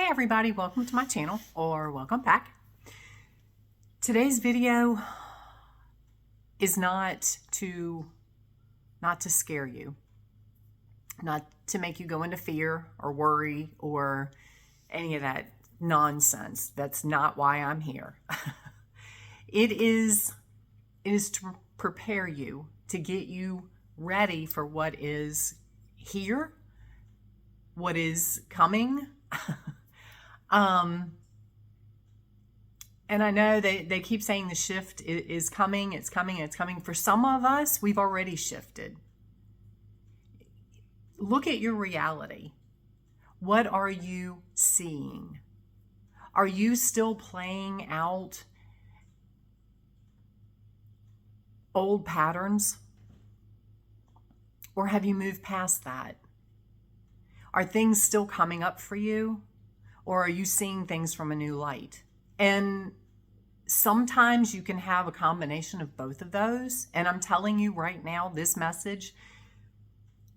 Hi everybody, welcome to my channel, or welcome back. Today's video is not to scare you, not to make you go into fear or worry or any of that nonsense. That's not why I'm here. It is to prepare you, to get you ready for what is here, what is coming. And I know they keep saying the shift is coming, it's coming, it's coming. For some of us, we've already shifted. Look at your reality. What are you seeing? Are you still playing out old patterns? Or have you moved past that? Are things still coming up for you? Or are you seeing things from a new light? And sometimes you can have a combination of both of those. And I'm telling you right now, this message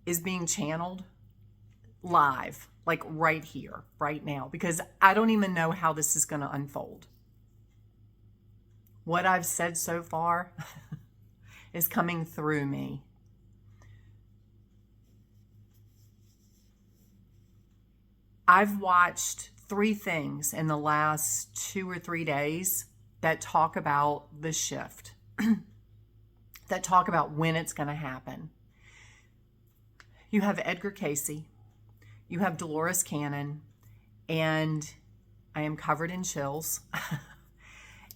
is being channeled live, like right here, right now, because I don't even know how this is going to unfold. What I've said so far is coming through me. I've watched 3 things in the last 2 or 3 days that talk about the shift, that talk about when it's going to happen. You have Edgar Cayce, you have Dolores Cannon, and I am covered in chills.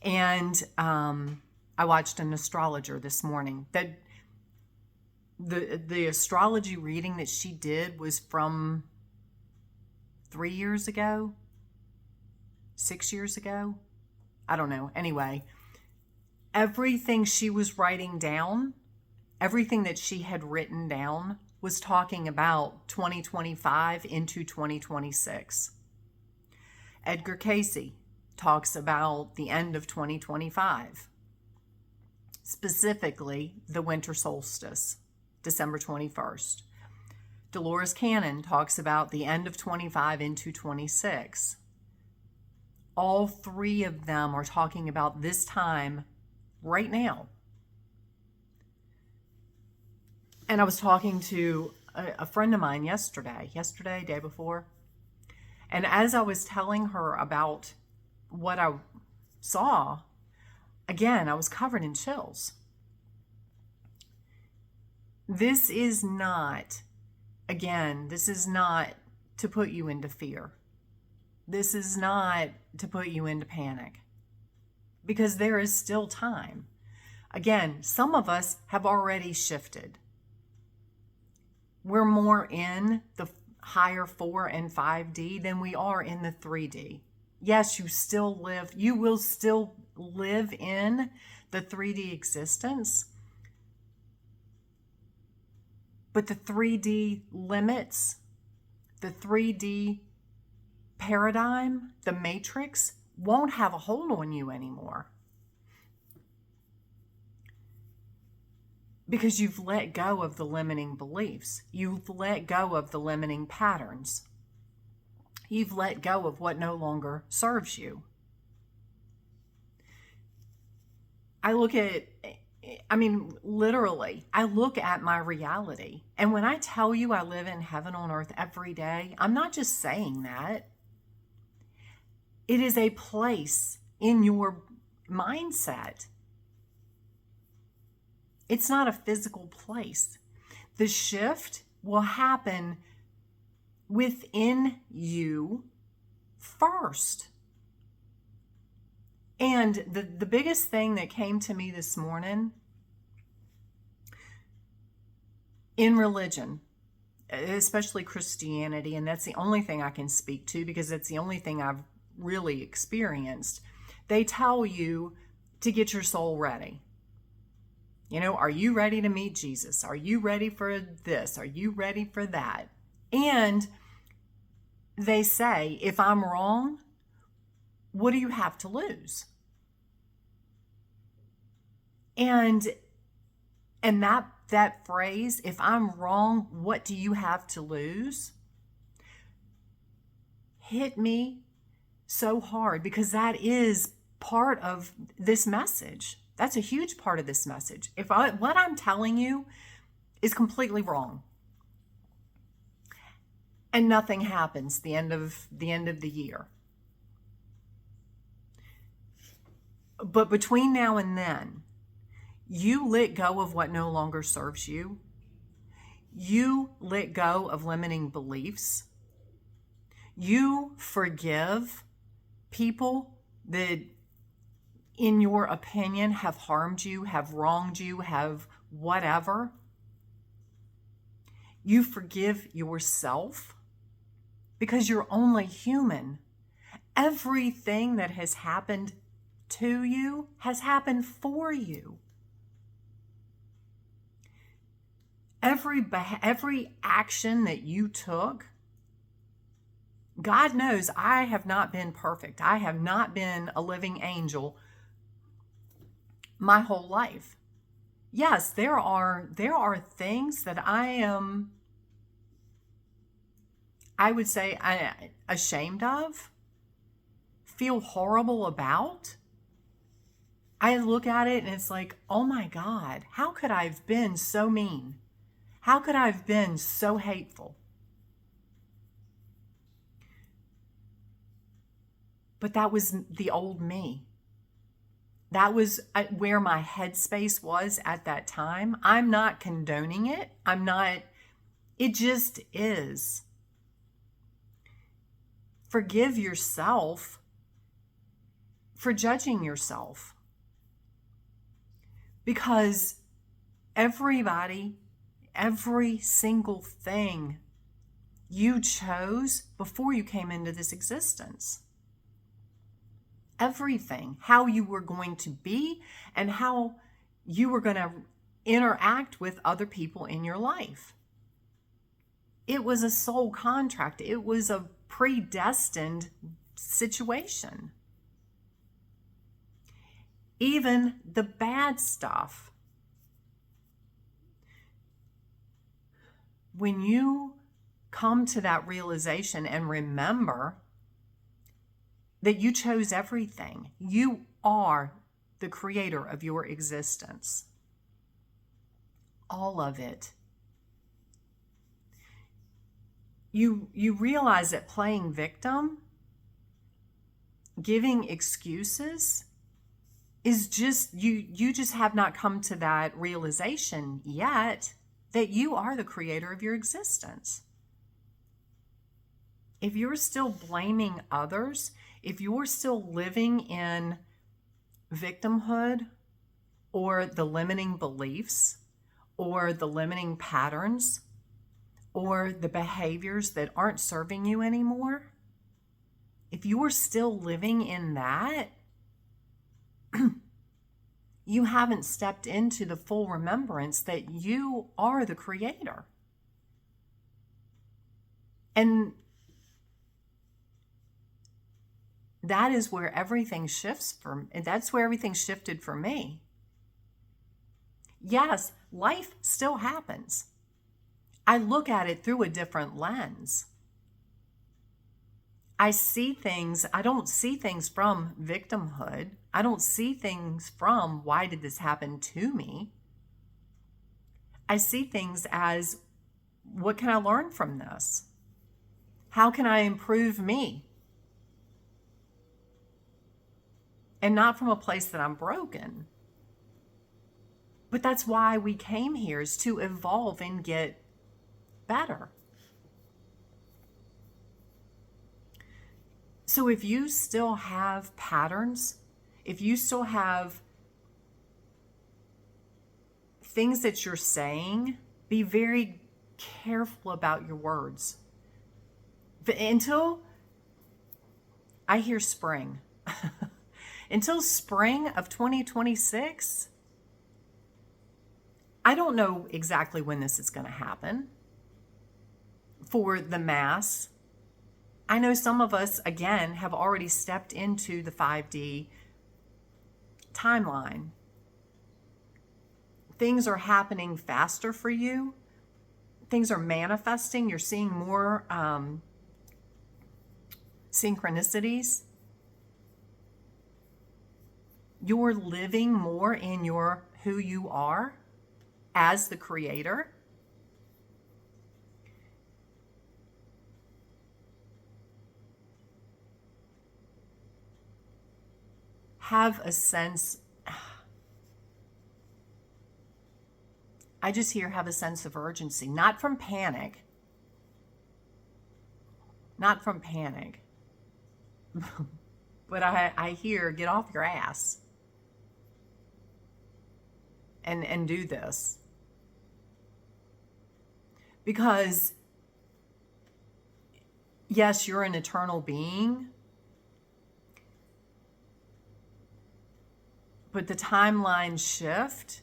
And I watched an astrologer this morning that the astrology reading that she did was from 3 years ago, 6 years ago. I don't know. Anyway, everything she was writing down, everything that she had written down was talking about 2025 into 2026. Edgar Cayce talks about the end of 2025, specifically the winter solstice, December 21st. Dolores Cannon talks about the end of 25 into 26. All 3 of them are talking about this time right now. And I was talking to a friend of mine yesterday, day before. And as I was telling her about what I saw, again, I was covered in chills. This is not to put you into fear. This is not to put you into panic, because there is still time. Again, some of us have already shifted. We're more in the higher 4 and 5D than we are in the 3D. Yes, you will still live in the 3D existence, but the 3D limits, the 3D paradigm, the matrix, won't have a hold on you anymore. Because you've let go of the limiting beliefs. You've let go of the limiting patterns. You've let go of what no longer serves you. Literally, I look at my reality. And when I tell you I live in heaven on earth every day, I'm not just saying that. It is a place in your mindset. It's not a physical place. The shift will happen within you first. And the biggest thing that came to me this morning in religion, especially Christianity, and that's the only thing I can speak to because that's the only thing I've really experienced. They tell you to get your soul ready. You know, are you ready to meet Jesus? Are you ready for this? Are you ready for that? And they say, if I'm wrong, what do you have to lose? And that phrase, if I'm wrong, what do you have to lose, hit me so hard, because that is part of this message. That's a huge part of this message. What I'm telling you is completely wrong, and nothing happens the end of the year. But between now and then, you let go of what no longer serves you. You let go of limiting beliefs. You forgive people that, in your opinion, have harmed you, have wronged you, have whatever. You forgive yourself, because you're only human. Everything that has happened to you has happened for you. Every action that you took, God knows I have not been perfect. I have not been a living angel my whole life. Yes, there are things that I would say, ashamed of, feel horrible about. I look at it and it's like, oh my God, how could I have been so mean? How could I have been so hateful? But that was the old me. That was where my headspace was at that time. I'm not condoning it. It just is. Forgive yourself for judging yourself. Because everybody, every single thing you chose before you came into this existence. Everything, how you were going to be and how you were going to interact with other people in your life. It was a soul contract. It was a predestined situation. Even the bad stuff. When you come to that realization and remember that you chose everything, you are the creator of your existence. All of it. You realize that playing victim, giving excuses, is just, you just have not come to that realization yet that you are the creator of your existence. If you're still blaming others, if you're still living in victimhood or the limiting beliefs or the limiting patterns or the behaviors that aren't serving you anymore, if you are still living in that, you haven't stepped into the full remembrance that you are the creator. And that is where everything shifts and that's where everything shifted for me. Yes, life still happens. I look at it through a different lens. I don't see things from victimhood. I don't see things from, why did this happen to me? I see things as, what can I learn from this? How can I improve me? And not from a place that I'm broken. But that's why we came here, is to evolve and get better. So if you still have patterns, if you still have things that you're saying, be very careful about your words. But until I hear spring, until spring of 2026, I don't know exactly when this is going to happen for the mass. I know some of us, again, have already stepped into the 5D timeline. Things are happening faster for you. Things are manifesting. You're seeing more synchronicities. you're living more in your who you are as the creator, have a sense, I just hear have a sense of urgency, not from panic, but I hear get off your ass and do this. Because yes, you're an eternal being, but the timeline shift.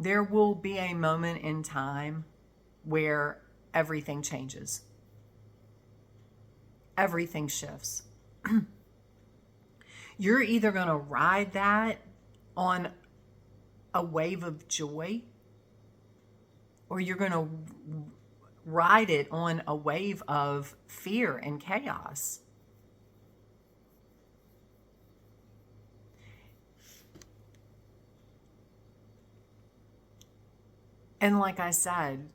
There will be a moment in time where everything changes. Everything shifts. You're either going to ride that on a wave of joy, or you're going to ride it on a wave of fear and chaos. And like I said,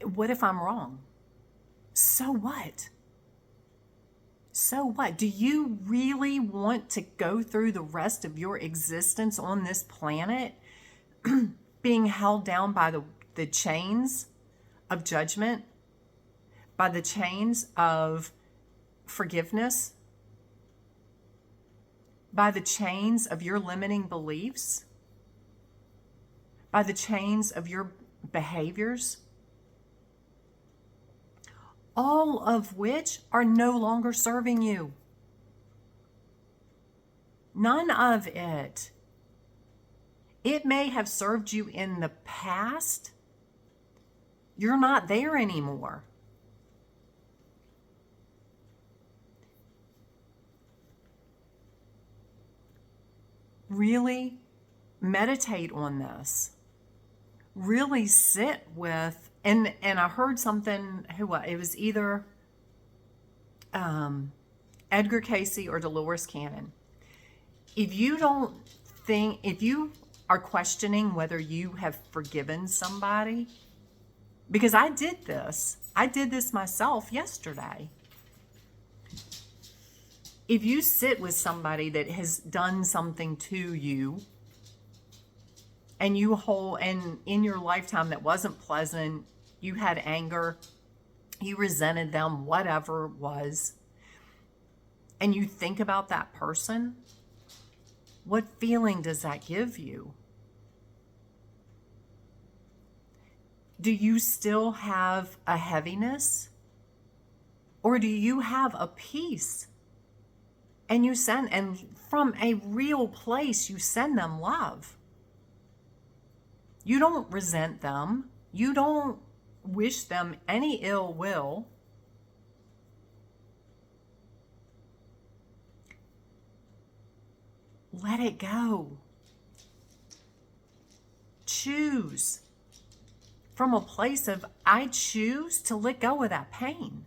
what if I'm wrong? So what? So what? Do you really want to go through the rest of your existence on this planet being held down by the chains of judgment, by the chains of forgiveness, by the chains of your limiting beliefs, by the chains of your behaviors, all of which are no longer serving you? None of it. It may have served you in the past. You're not there anymore. Really meditate on this. Really sit with, and I heard something, it was either Edgar Cayce or Dolores Cannon. If you are questioning whether you have forgiven somebody, because I did this myself yesterday. If you sit with somebody that has done something to you, and and in your lifetime that wasn't pleasant, you had anger, you resented them, whatever it was, and you think about that person, what feeling does that give you? Do you still have a heaviness? Or do you have a peace? And from a real place, you send them love. You don't resent them. You don't wish them any ill will. Let it go. Choose from a place of, I choose to let go of that pain.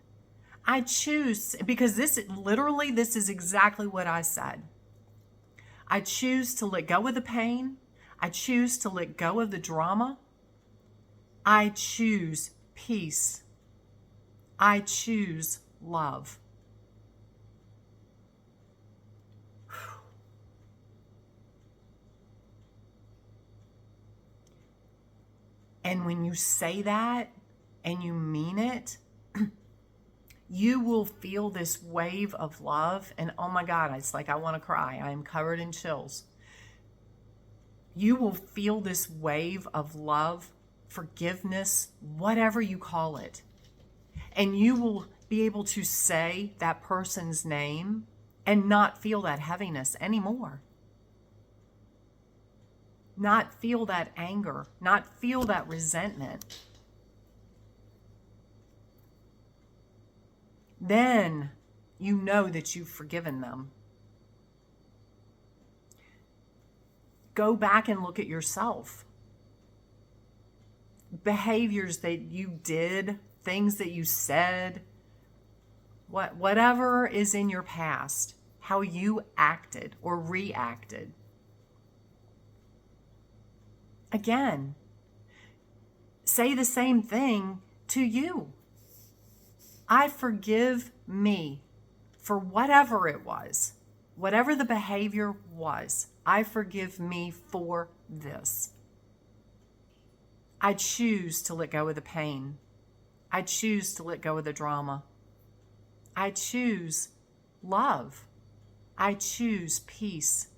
I choose, because this is exactly what I said. I choose to let go of the pain. I choose to let go of the drama. I choose peace. I choose love. And when you say that and you mean it, you will feel this wave of love. And oh my God, it's like I want to cry. I am covered in chills. You will feel this wave of love, forgiveness, whatever you call it. And you will be able to say that person's name and not feel that heaviness anymore. Not feel that anger, not feel that resentment. Then you know that you've forgiven them. Go back and look at yourself. Behaviors that you did, things that you said, whatever is in your past. how you acted or reacted. Again, say the same thing to you. I forgive me for whatever it was, whatever the behavior was. I forgive me for this. I choose to let go of the pain. I choose to let go of the drama. I choose love. I choose peace.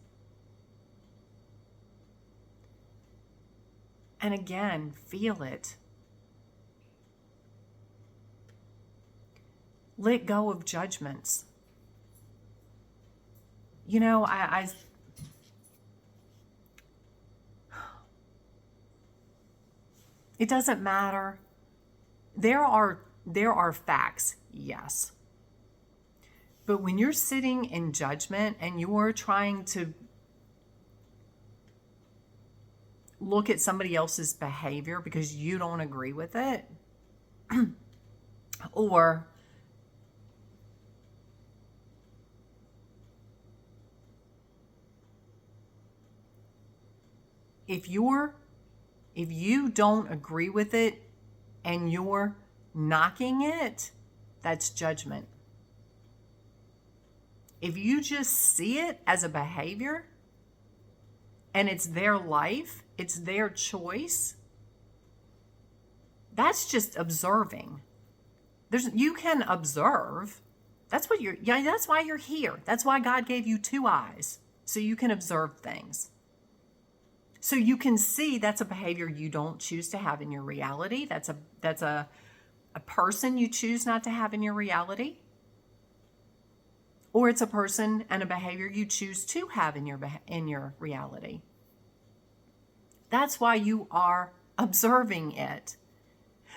And again, feel it. Let go of judgments. You know, it doesn't matter. There are facts, yes. But when you're sitting in judgment and you're trying to look at somebody else's behavior because you don't agree with it, or if you don't agree with it and you're knocking it, that's judgment. If you just see it as a behavior and it's their life, it's their choice, that's just observing. You can observe. That's why you're here. That's why God gave you 2 eyes, so you can observe things. So you can see that's a behavior you don't choose to have in your reality. That's a person you choose not to have in your reality. Or it's a person and a behavior you choose to have in your reality. That's why you are observing it.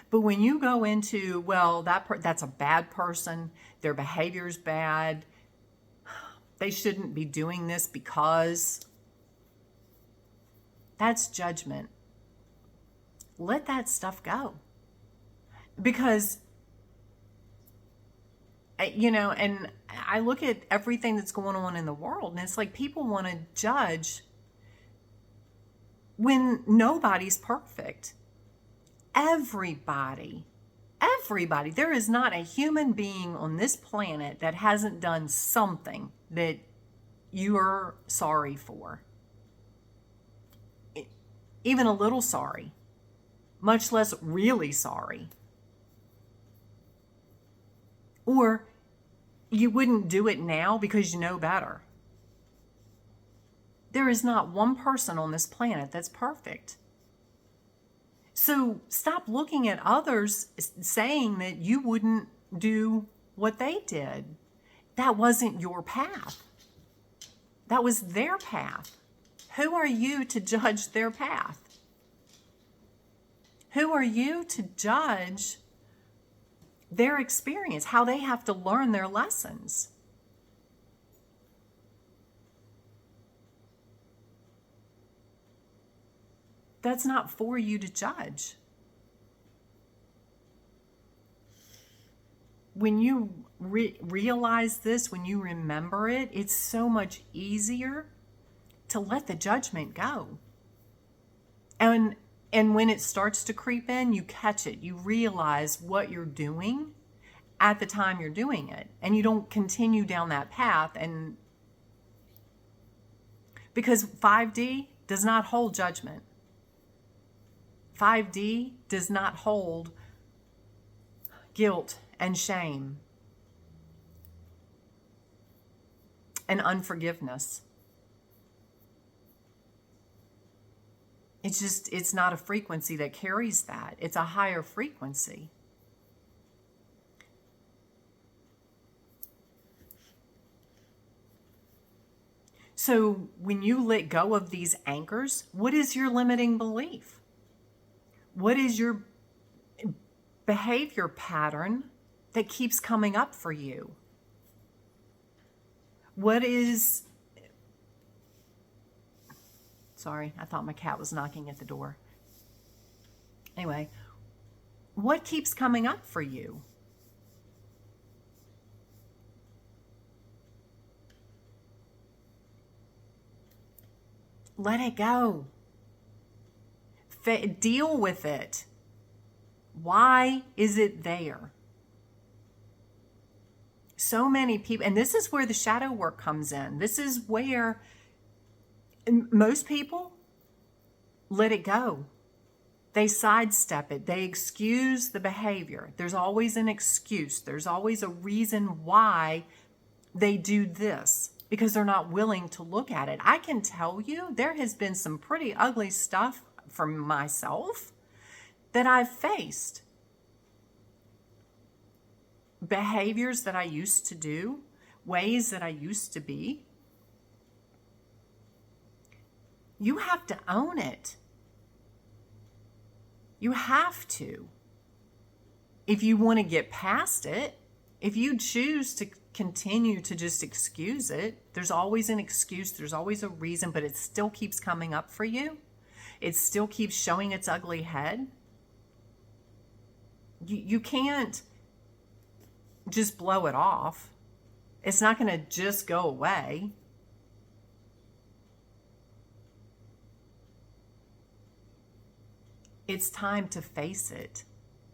But when you go into, well, that's a bad person, their behavior's bad, they shouldn't be doing this because, that's judgment. Let that stuff go. Because, you know, and I look at everything that's going on in the world, and it's like people want to judge when nobody's perfect. Everybody, there is not a human being on this planet that hasn't done something that you're sorry for. Even a little sorry, much less really sorry. Or you wouldn't do it now because you know better. There is not one person on this planet that's perfect. So stop looking at others saying that you wouldn't do what they did. That wasn't your path. That was their path. Who are you to judge their path? Who are you to judge their experience, how they have to learn their lessons? That's not for you to judge. When you realize this, when you remember it, it's so much easier to let the judgment go. And when it starts to creep in, you catch it. You realize what you're doing at the time you're doing it. And you don't continue down that path. And because 5D does not hold judgment. 5D does not hold guilt and shame and unforgiveness. It's not a frequency that carries that. It's a higher frequency. So when you let go of these anchors, what is your limiting belief? What is your behavior pattern that keeps coming up for you? What is... Sorry, I thought my cat was knocking at the door. Anyway, what keeps coming up for you? let it go. Deal with it. Why is it there? So many people, and this is where the shadow work comes in. This is where most people let it go. They sidestep it. They excuse the behavior. There's always an excuse. There's always a reason why they do this, because they're not willing to look at it. I can tell you there has been some pretty ugly stuff from myself that I've faced. Behaviors that I used to do, ways that I used to be. You have to own it. You have to. If you want to get past it, if you choose to continue to just excuse it, there's always an excuse, there's always a reason, but it still keeps coming up for you. It still keeps showing its ugly head. You can't just blow it off. It's not going to just go away. It's time to face it.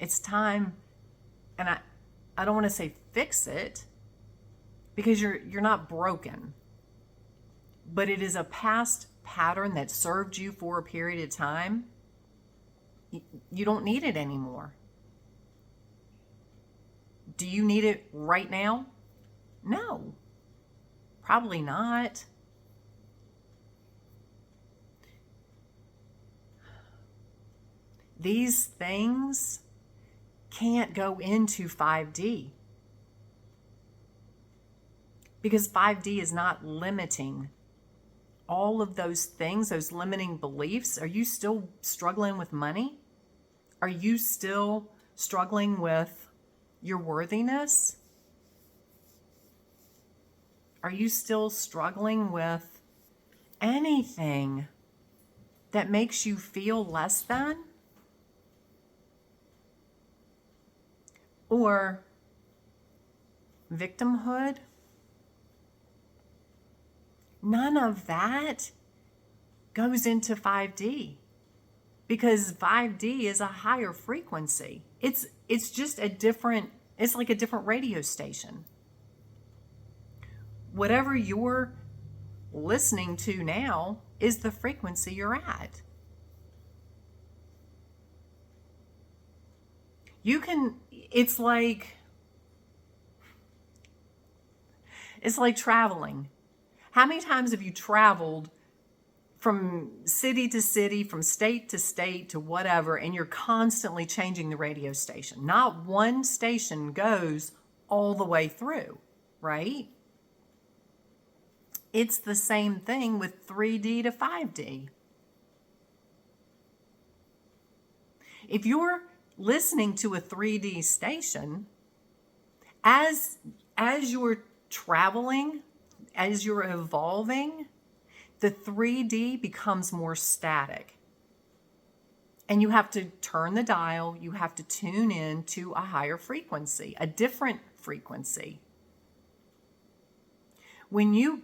It's time, and I don't want to say fix it, because you're not broken. But it is a past pattern that served you for a period of time. You don't need it anymore. Do you need it right now? No, probably not. These things can't go into 5D, because 5D is not limiting all of those things, those limiting beliefs. Are you still struggling with money? Are you still struggling with your worthiness? Are you still struggling with anything that makes you feel less than? Or victimhood? None of that goes into 5D, because 5D is a higher frequency. It's just it's like a different radio station. Whatever you're listening to now is the frequency you're at. It's like traveling. How many times have you traveled from city to city, from state to state to whatever, and you're constantly changing the radio station? Not one station goes all the way through, right? It's the same thing with 3D to 5D. If you're listening to a 3D station, as you're traveling, as you're evolving, the 3D becomes more static. And you have to turn the dial, you have to tune in to a higher frequency, a different frequency. When you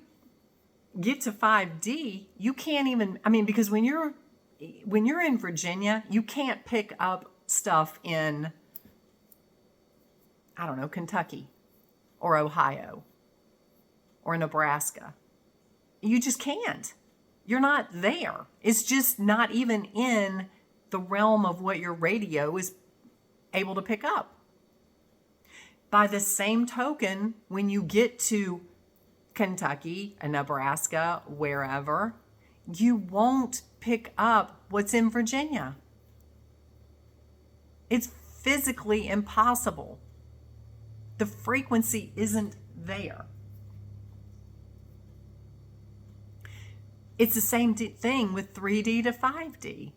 get to 5D, you can't even, because when you're in Virginia, you can't pick up stuff in, I don't know, Kentucky or Ohio or Nebraska. You just can't. You're not there. It's just not even in the realm of what your radio is able to pick up. By the same token, when you get to Kentucky and Nebraska, wherever, you won't pick up what's in Virginia. It's physically impossible. The frequency isn't there. It's the same thing with 3D to 5D.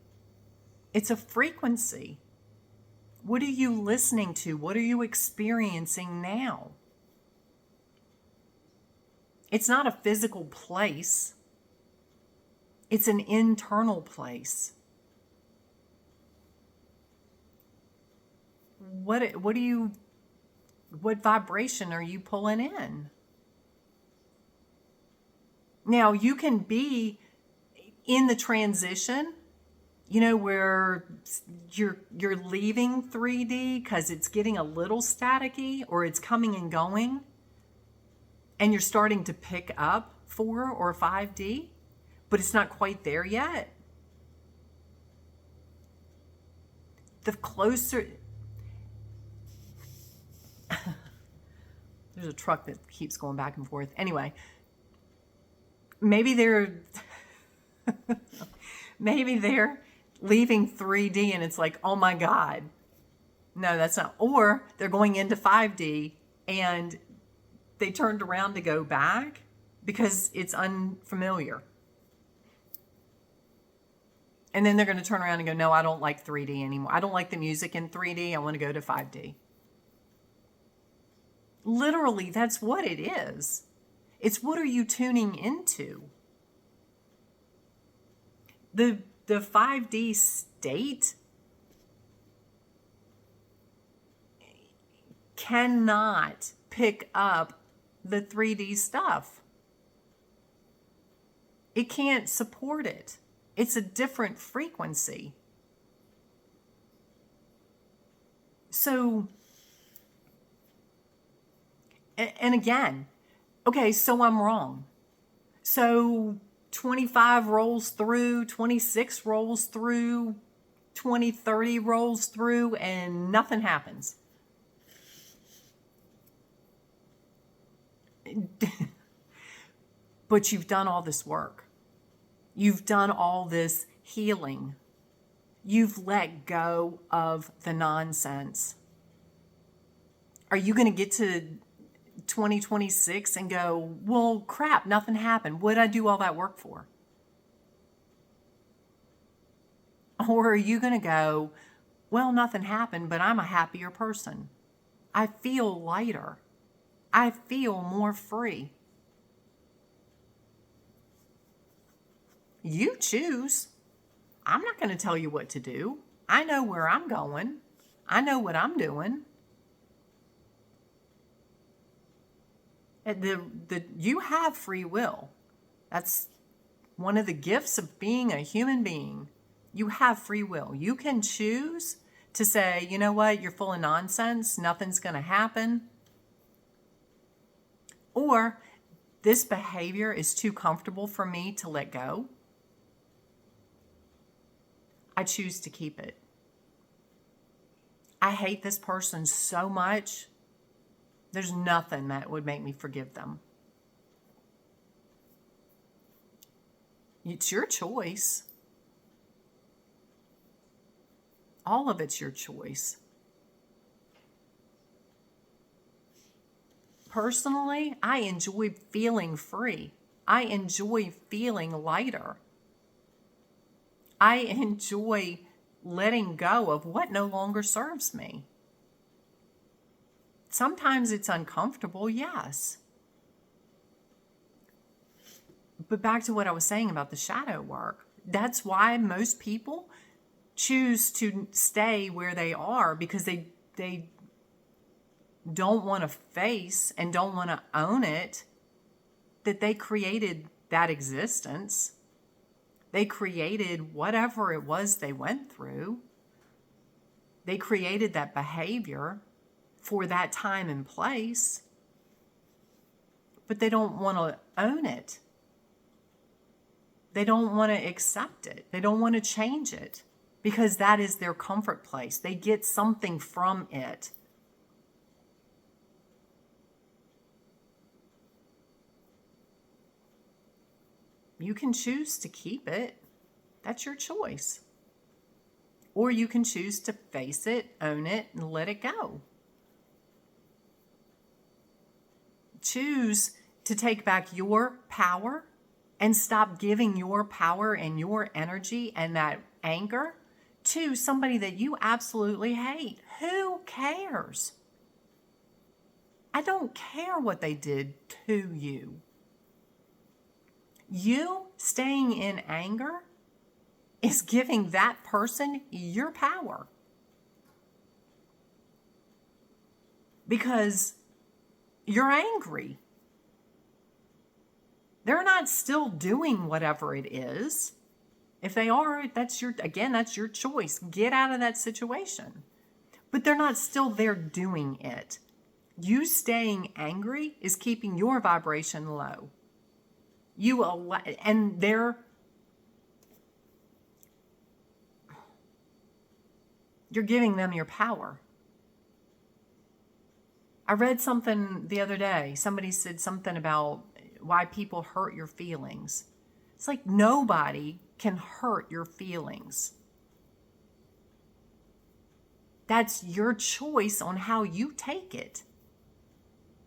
It's a frequency. What are you listening to? What are you experiencing now? It's not a physical place. It's an internal place. What vibration are you pulling in? Now, you can be in the transition, where you're leaving 3D because it's getting a little staticky or it's coming and going, and you're starting to pick up 4 or 5D, but it's not quite there yet. The closer... There's a truck that keeps going back and forth. Anyway, maybe they're leaving 3D and it's like, oh my God. No, that's not. Or they're going into 5D and they turned around to go back because it's unfamiliar. And then they're going to turn around and go, no, I don't like 3D anymore. I don't like the music in 3D. I want to go to 5D. Literally, that's what it is. It's what are you tuning into? The 5D state cannot pick up the 3D stuff. It can't support it. It's a different frequency. So, and again, okay, so I'm wrong. So 25 rolls through, 26 rolls through, 20, 30 rolls through, and nothing happens. But you've done all this work. You've done all this healing. You've let go of the nonsense. Are you going to get to 2026 and go, well, crap, nothing happened. What did I do all that work for? Or are you going to go, well, nothing happened, but I'm a happier person. I feel lighter. I feel more free. You choose. I'm not going to tell you what to do. I know where I'm going. I know what I'm doing. You have free will. That's one of the gifts of being a human being. You have free will. You can choose to say, you know what, you're full of nonsense. Nothing's going to happen. Or this behavior is too comfortable for me to let go. I choose to keep it. I hate this person so much. There's nothing that would make me forgive them. It's your choice. All of it's your choice. Personally, I enjoy feeling free. I enjoy feeling lighter. I enjoy letting go of what no longer serves me. Sometimes it's uncomfortable, yes. But back to what I was saying about the shadow work. That's why most people choose to stay where they are, because they don't want to face and don't want to own it that they created that existence. They created whatever it was they went through. They created that behavior for that time and place, but they don't want to own it. They don't want to accept it. They don't want to change it because that is their comfort place. They get something from it. You can choose to keep it. That's your choice. Or you can choose to face it, own it, and let it go. Choose to take back your power and stop giving your power and your energy and that anger to somebody that you absolutely hate. Who cares? I don't care what they did to you. You staying in anger is giving that person your power. Because you're angry. They're not still doing whatever it is. If they are, that's your choice. Get out of that situation. But they're not still there doing it. You staying angry is keeping your vibration low. You're giving them your power. I read something the other day. Somebody said something about why people hurt your feelings. It's like nobody can hurt your feelings. That's your choice on how you take it.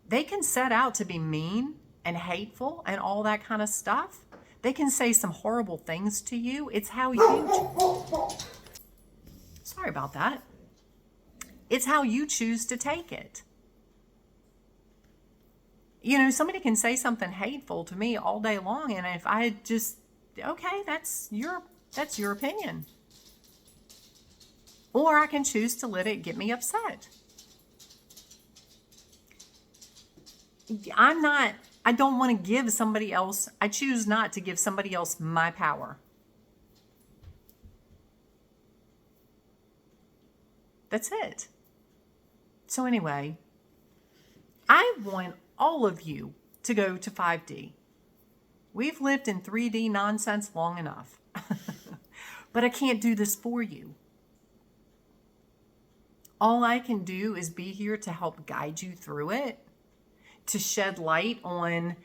They can set out to be mean and hateful and all that kind of stuff. They can say some horrible things to you. It's how you... Sorry about that. It's how you choose to take it. You know, somebody can say something hateful to me all day long, and if I just, okay, that's your opinion. Or I can choose to let it get me upset. I don't want to give somebody else, I choose not to give somebody else my power. That's it. So anyway, I want all of you to go to 5D. We've lived in 3D nonsense long enough. But I can't do this for you. All I can do is be here to help guide you through it, to shed light on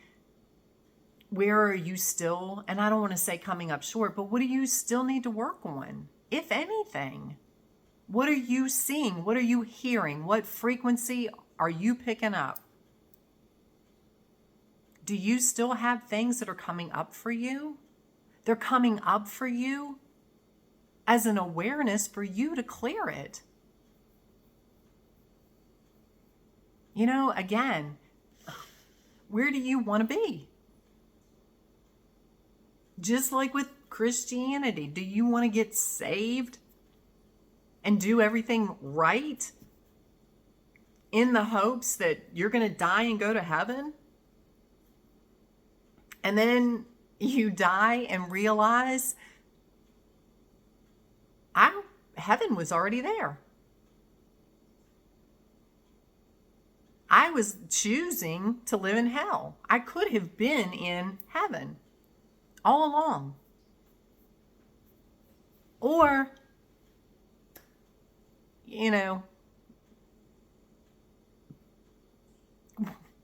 where are you still, and I don't want to say coming up short, but what do you still need to work on, if anything? What are you seeing? What are you hearing? What frequency are you picking up? Do you still have things that are coming up for you? They're coming up for you as an awareness for you to clear it. You know, again, where do you want to be? Just like with Christianity, do you want to get saved and do everything right in the hopes that you're going to die and go to heaven? And then you die and realize, heaven was already there. I was choosing to live in hell. I could have been in heaven all along. Or, you know,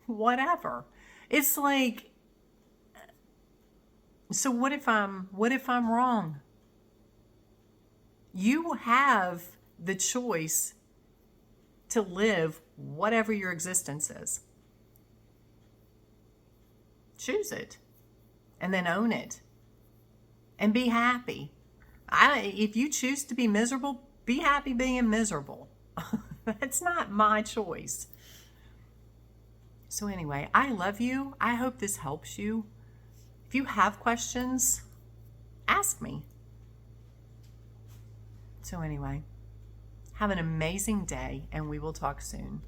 whatever. It's like, so what if I'm wrong? You have the choice to live whatever your existence is. Choose it and then own it and be happy. If you choose to be miserable, be happy being miserable. That's not my choice. So anyway, I love you. I hope this helps you. If you have questions, ask me. So anyway, have an amazing day, and we will talk soon.